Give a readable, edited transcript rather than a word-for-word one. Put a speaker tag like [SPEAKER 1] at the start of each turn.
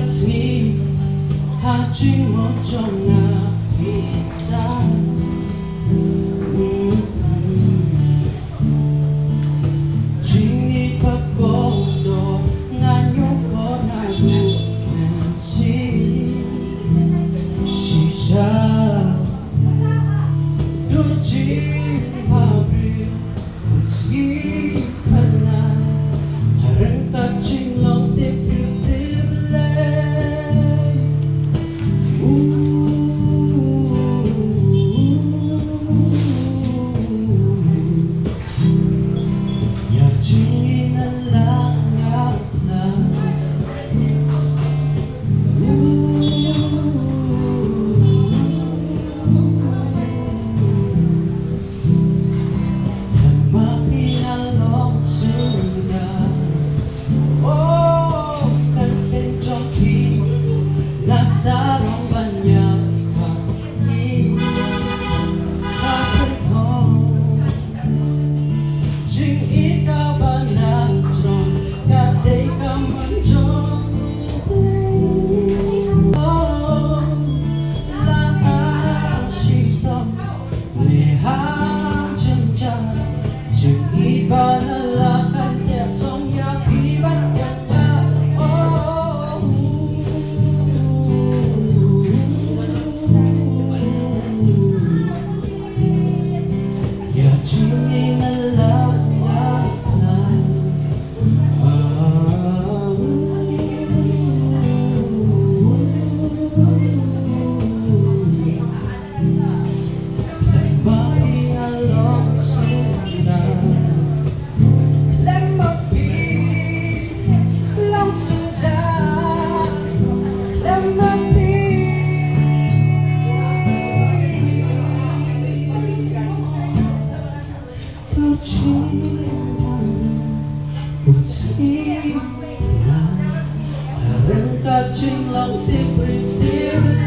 [SPEAKER 1] kasih haji mojong bisa jini pagodo nganyo ko nagu si shisha durji habri si kana harang kaching long tip sarong banyak kami kakenhong jing ikaw ba natron kaday ka manjong lahat sitong lehang jenjang jing iba lalakan ya song ya bibat ya kung sina harang kaching lang tibri-tibri